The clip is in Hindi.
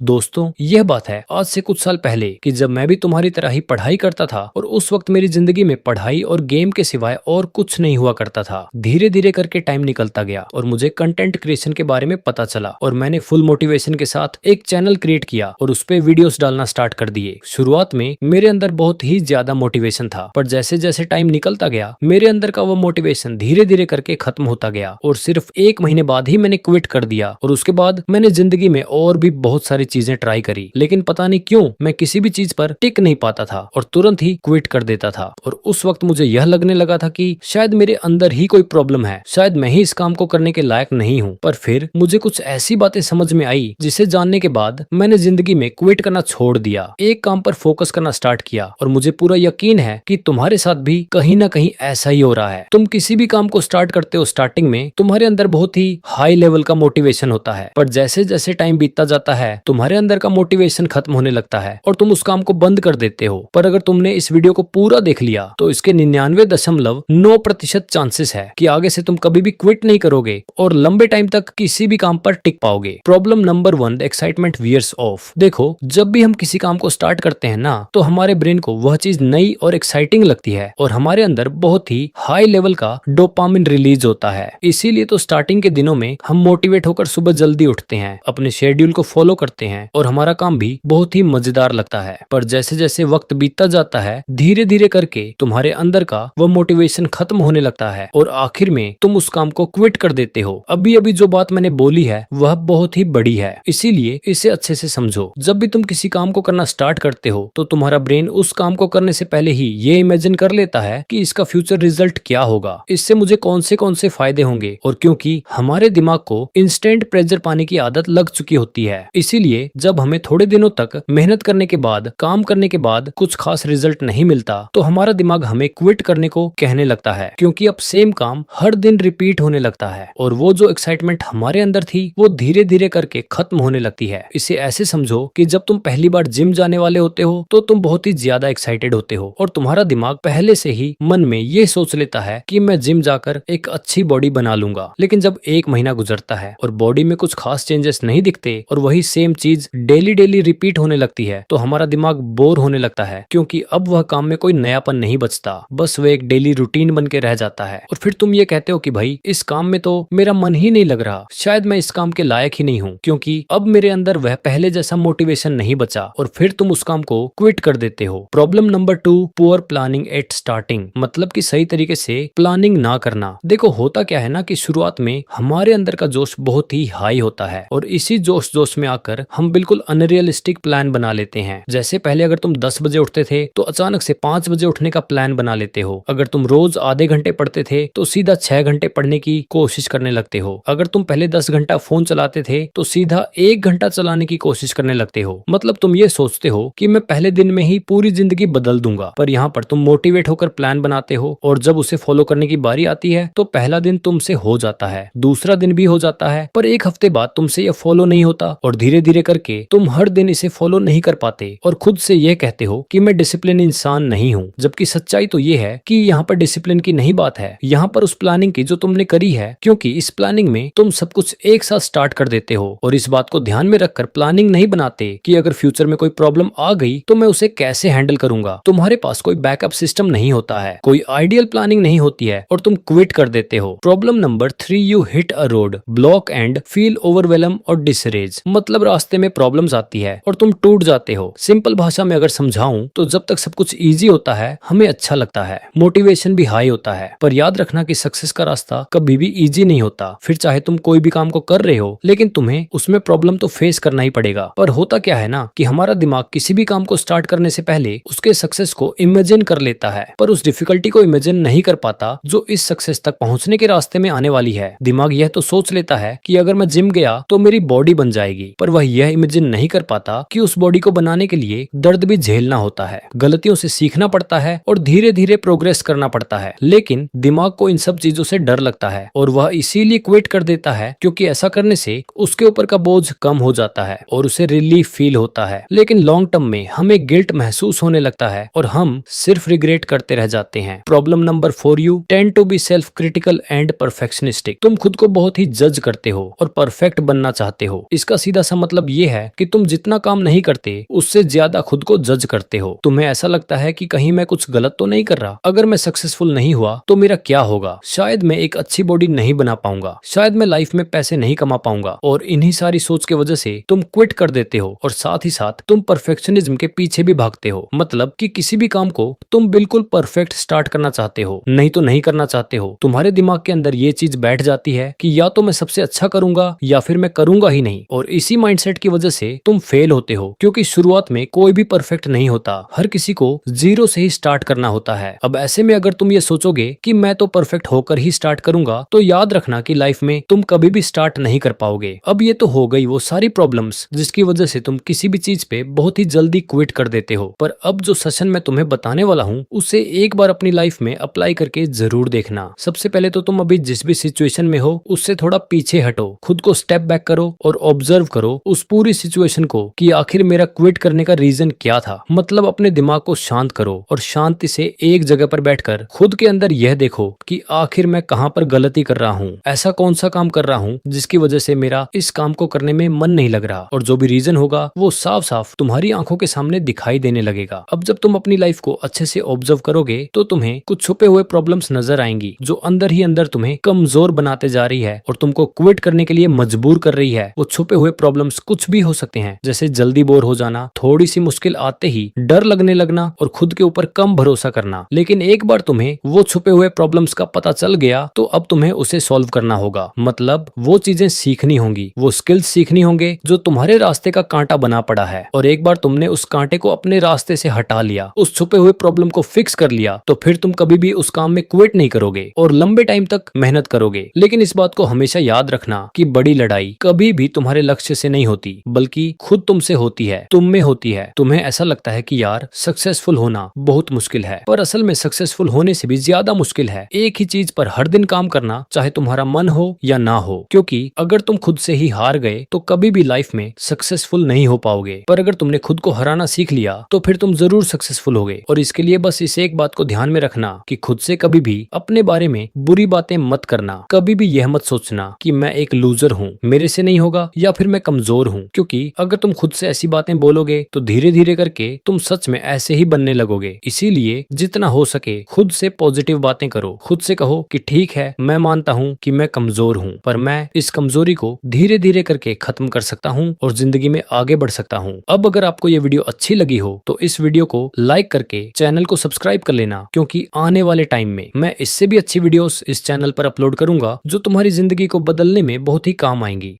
दोस्तों, यह बात है आज से कुछ साल पहले कि जब मैं भी तुम्हारी तरह ही पढ़ाई करता था और उस वक्त मेरी जिंदगी में पढ़ाई और गेम के सिवाय और कुछ नहीं हुआ करता था। धीरे धीरे करके टाइम निकलता गया और मुझे कंटेंट क्रिएशन के बारे में पता चला और मैंने फुल मोटिवेशन के साथ एक चैनल क्रिएट किया और उस पे वीडियोस डालना स्टार्ट कर दिए। शुरुआत में मेरे अंदर बहुत ही ज्यादा मोटिवेशन था, पर जैसे जैसे टाइम निकलता गया मेरे अंदर का वो मोटिवेशन धीरे धीरे करके खत्म होता गया और सिर्फ 1 महीने बाद ही मैंने क्विट कर दिया। और उसके बाद मैंने जिंदगी में और भी बहुत सारी चीजें ट्राई करी, लेकिन पता नहीं क्यों मैं किसी भी चीज पर टिक नहीं पाता था और तुरंत ही क्विट कर देता था। और उस वक्त मुझे यह लगने लगा था कि शायद मेरे अंदर ही कोई प्रॉब्लम है, शायद मैं ही इस काम को करने के लायक नहीं हूँ। पर फिर मुझे कुछ ऐसी बातें समझ में आई जिसे जानने के बाद मैंने जिंदगी में क्विट करना छोड़ दिया, एक काम पर फोकस करना स्टार्ट किया। और मुझे पूरा यकीन है कि तुम्हारे साथ भी कहीं ना कहीं ऐसा ही हो रहा है। तुम किसी भी काम को स्टार्ट करते हो, स्टार्टिंग में तुम्हारे अंदर बहुत ही हाई लेवल का मोटिवेशन होता है, पर जैसे जैसे टाइम बीतता जाता है तुम्हारे अंदर का मोटिवेशन खत्म होने लगता है और तुम उस काम को बंद कर देते हो। पर अगर तुमने इस वीडियो को पूरा देख लिया तो इसके 99.9% चांसेस है कि आगे से तुम कभी भी क्विट नहीं करोगे और लंबे टाइम तक किसी भी काम पर टिक पाओगे। Problem number 1, excitement wears off. देखो, जब भी हम किसी काम को स्टार्ट करते हैं ना, तो हमारे ब्रेन को वह चीज नई और एक्साइटिंग लगती है और हमारे अंदर बहुत ही हाई लेवल का डोपामिन रिलीज होता है। इसीलिए तो स्टार्टिंग के दिनों में हम मोटिवेट होकर सुबह जल्दी उठते हैं, अपने शेड्यूल को फॉलो करते हैं और हमारा काम भी बहुत ही मजेदार लगता है। पर जैसे जैसे वक्त बीतता जाता है धीरे धीरे करके तुम्हारे अंदर का वह मोटिवेशन खत्म होने लगता है और आखिर में तुम उस काम को क्विट कर देते हो। अभी अभी जो बात मैंने बोली है वह बहुत ही बड़ी है, इसीलिए इसे अच्छे से समझो। जब भी तुम किसी काम को करना स्टार्ट करते हो तो तुम्हारा ब्रेन उस काम को करने से पहले ही ये इमेजिन कर लेता है कि इसका फ्यूचर रिजल्ट क्या होगा, इससे मुझे कौन से फायदे होंगे। और क्योंकि हमारे दिमाग को इंस्टेंट प्रेशर पाने की आदत लग चुकी होती है, इसीलिए जब हमें थोड़े दिनों तक मेहनत करने के बाद, काम करने के बाद कुछ खास रिजल्ट नहीं मिलता तो हमारा दिमाग हमें क्विट करने को कहने लगता है, क्योंकि अब सेम काम हर दिन रिपीट होने लगता है और वो जो एक्साइटमेंट हमारे अंदर थी वो धीरे धीरे करके खत्म होने लगती है। इसे ऐसे समझो कि जब तुम पहली बार जिम जाने वाले होते हो तो तुम बहुत ही ज्यादा एक्साइटेड होते हो और तुम्हारा दिमाग पहले से ही मन में ये सोच लेता है कि मैं जिम जाकर एक अच्छी बॉडी बना लूंगा। लेकिन जब 1 महीना गुजरता है और बॉडी में कुछ खास चेंजेस नहीं दिखते और वही सेम चीज डेली डेली रिपीट होने लगती है तो हमारा दिमाग बोर होने लगता है, क्योंकि अब वह काम में कोई नयापन नहीं बचता, बस वह एक डेली रूटीन बन के रह जाता है। और फिर तुम ये कहते हो कि भाई इस काम में तो मेरा मन ही नहीं लग रहा, शायद मैं इस काम के लायक ही नहीं हूँ, क्योंकि अब मेरे अंदर वह पहले जैसा मोटिवेशन नहीं बचा और फिर तुम उस काम को क्विट कर देते हो। Problem number 2, poor planning at starting. मतलब कि सही तरीके से प्लानिंग ना करना। देखो, होता क्या है ना कि शुरुआत में हमारे अंदर का जोश बहुत ही हाई होता है और इसी जोश में आकर हम बिल्कुल अनरियलिस्टिक प्लान बना लेते हैं। जैसे पहले अगर तुम 10 बजे उठते थे तो अचानक से 5 बजे उठने का प्लान बना लेते हो। अगर तुम रोज आधे घंटे पढ़ते थे तो सीधा 6 घंटे पढ़ने की कोशिश करने लगते हो। अगर तुम पहले 10 घंटा फोन चलाते थे तो सीधा 1 घंटा चलाने की कोशिश करने लगते हो। मतलब तुम ये सोचते हो कि मैं पहले दिन में ही पूरी जिंदगी बदल दूंगा, पर यहाँ पर तुम मोटिवेट होकर प्लान बनाते हो और जब उसे फॉलो करने की बारी आती है तो पहला दिन तुमसे हो जाता है, दूसरा दिन भी हो जाता है, पर 1 हफ्ते बाद तुमसे यह फॉलो नहीं होता और धीरे धीरे करके तुम हर दिन इसे फॉलो नहीं कर पाते और खुद से यह कहते हो कि मैं डिसिप्लिन इंसान नहीं हूँ। जबकि सच्चाई तो ये है कि यहाँ पर डिसिप्लिन की नहीं बात है, यहाँ पर उस प्लानिंग की जो तुमने करी है, क्योंकि इस प्लानिंग में तुम सब कुछ एक साथ स्टार्ट कर देते हो और इस बात को ध्यान में रखकर प्लानिंग नहीं बनाते कि अगर फ्यूचर में कोई प्रॉब्लम आ गई तो मैं उसे कैसे हैंडल करूंगा। तुम्हारे पास कोई बैकअप सिस्टम नहीं होता है, कोई आइडियल प्लानिंग नहीं होती है और तुम क्विट कर देते हो। Problem number 3, you hit a road block and feel overwhelm और डिसरेज। मतलब रास्ते में प्रॉब्लम्स आती है और तुम टूट जाते हो। सिंपल भाषा में अगर समझाऊं तो जब तक सब कुछ इजी होता है हमें अच्छा लगता है, मोटिवेशन भी हाई होता है, पर याद रखना कि सक्सेस का रास्ता कभी भी इजी नहीं होता। फिर चाहे तुम कोई भी काम को कर रहे हो लेकिन तुम्हें उसमें प्रॉब्लम तो फेस करना ही पड़ेगा। पर होता क्या है ना कि हमारा दिमाग किसी भी काम को स्टार्ट करने से पहले उसके सक्सेस को इमेजिन कर लेता है, पर उस डिफिकल्टी को इमेजिन नहीं कर पाता जो इस सक्सेस तक पहुंचने के रास्ते में आने वाली है। दिमाग यह तो सोच लेता है कि अगर मैं जिम गया तो मेरी बॉडी बन जाएगी, पर वह यह इमेजिन नहीं कर पाता कि उस बॉडी को बनाने के लिए दर्द भी झेलना होता है, गलतियों से सीखना पड़ता है और धीरे धीरे प्रोग्रेस करना पड़ता है। लेकिन दिमाग को इन सब चीजों से डर लगता है और वह इसीलिए क्विट कर देता है, क्योंकि ऐसा करने से उसके ऊपर का बोझ कम हो जाता है और उसे रिलीफ फील होता है। लेकिन लॉन्ग टर्म में हमें गिल्ट महसूस होने लगता है और हम सिर्फ रिग्रेट करते रह जाते हैं। Problem number 4, you tend to be self critical and perfectionistic. तुम खुद को बहुत ही जज करते हो और परफेक्ट बनना चाहते हो। इसका सीधा सा मतलब मतलब ये है कि तुम जितना काम नहीं करते उससे ज्यादा खुद को जज करते हो। तुम्हें ऐसा लगता है कि कहीं मैं कुछ गलत तो नहीं कर रहा, अगर मैं सक्सेसफुल नहीं हुआ तो मेरा क्या होगा, शायद मैं एक अच्छी बॉडी नहीं बना पाऊंगा, शायद मैं लाइफ में पैसे नहीं कमा पाऊंगा। और इन्हीं सारी सोच की वजह से तुम क्विट कर देते हो और साथ ही साथ तुम परफेक्शनिज्म के पीछे भी भागते हो। मतलब कि किसी भी काम को तुम बिल्कुल परफेक्ट स्टार्ट करना चाहते हो, नहीं तो नहीं करना चाहते हो। तुम्हारे दिमाग के अंदर ये चीज बैठ जाती है कि या तो मैं सबसे अच्छा करूंगा या फिर मैं करूंगा ही नहीं। और इसी माइंडसेट की वजह से तुम फेल होते हो, क्योंकि शुरुआत में कोई भी परफेक्ट नहीं होता, हर किसी को जीरो से ही स्टार्ट करना होता है। अब ऐसे में अगर तुम ये सोचोगे कि मैं तो परफेक्ट होकर ही स्टार्ट करूंगा, तो याद रखना कि लाइफ में तुम कभी भी स्टार्ट नहीं कर पाओगे। अब ये तो हो गई वो सारी प्रॉब्लम्स जिसकी वजह से तुम किसी भी चीज पे बहुत ही जल्दी क्विट कर देते हो। पर अब जो सेशन मैं तुम्हें बताने वाला हूँ उसे एक बार अपनी लाइफ में अप्लाई करके जरूर देखना। सबसे पहले तो तुम अभी जिस भी सिचुएशन में हो उससे थोड़ा पीछे हटो, खुद को स्टेप बैक करो और ऑब्जर्व करो उस पूरी सिचुएशन को कि आखिर मेरा क्विट करने का रीजन क्या था। मतलब अपने दिमाग को शांत करो और शांति से एक जगह पर बैठकर खुद के अंदर यह देखो कि आखिर मैं कहाँ पर गलती कर रहा हूँ, ऐसा कौन सा काम कर रहा हूँ जिसकी वजह से मेरा इस काम को करने में मन नहीं लग रहा। और जो भी रीजन होगा वो साफ साफ तुम्हारी आंखों के सामने दिखाई देने लगेगा। अब जब तुम अपनी लाइफ को अच्छे से ऑब्जर्व करोगे तो तुम्हें कुछ छुपे हुए प्रॉब्लम्स नजर आएंगी जो अंदर ही अंदर तुम्हें कमजोर बनाते जा रही है और तुमको क्विट करने के लिए मजबूर कर रही है। वो छुपे हुए प्रॉब्लम्स कुछ भी हो सकते हैं, जैसे जल्दी बोर हो जाना, थोड़ी सी मुश्किल आते ही डर लगने लगना और खुद के ऊपर कम भरोसा करना। लेकिन एक बार तुम्हें वो छुपे हुए प्रॉब्लम्स का पता चल गया तो अब तुम्हें उसे सॉल्व करना होगा। मतलब वो चीजें सीखनी होंगी, वो स्किल्स सीखनी होंगे जो तुम्हारे रास्ते का कांटा बना पड़ा है। और एक बार तुमने उस कांटे को अपने रास्ते से हटा लिया, उस छुपे हुए प्रॉब्लम को फिक्स कर लिया, तो फिर तुम कभी भी उस काम में क्विट नहीं करोगे और लंबे टाइम तक मेहनत करोगे। लेकिन इस बात को हमेशा याद रखना कि बड़ी लड़ाई कभी भी तुम्हारे लक्ष्य से नहीं होती, बल्कि खुद तुमसे होती है, तुम में होती है। तुम्हें ऐसा लगता है कि यार सक्सेसफुल होना बहुत मुश्किल है, पर असल में सक्सेसफुल होने से भी ज्यादा मुश्किल है एक ही चीज पर हर दिन काम करना, चाहे तुम्हारा मन हो या ना हो। क्योंकि अगर तुम खुद से ही हार गए तो कभी भी लाइफ में सक्सेसफुल नहीं हो पाओगे, पर अगर तुमने खुद को हराना सीख लिया तो फिर तुम जरूर सक्सेसफुल होगे। और इसके लिए बस इस एक बात को ध्यान में रखना कि खुद से कभी भी अपने बारे में बुरी बातें मत करना। कभी भी यह मत सोचना कि मैं एक लूजर हूँ, मेरे से नहीं होगा या फिर मैं कमजोर हूँ, क्योंकि अगर तुम खुद से ऐसी बातें बोलोगे तो धीरे धीरे करके तुम सच में ऐसे ही बनने लगोगे। इसीलिए जितना हो सके खुद से पॉजिटिव बातें करो, खुद से कहो कि ठीक है, मैं मानता हूँ कि मैं कमजोर हूँ, पर मैं इस कमजोरी को धीरे धीरे करके खत्म कर सकता हूँ और जिंदगी में आगे बढ़ सकता हूँ। अब अगर आपको ये वीडियो अच्छी लगी हो तो इस वीडियो को लाइक करके चैनल को सब्सक्राइब कर लेना, क्योंकि आने वाले टाइम में मैं इससे भी अच्छी वीडियोस इस चैनल पर अपलोड करूंगा जो तुम्हारी जिंदगी को बदलने में बहुत ही काम आएंगी।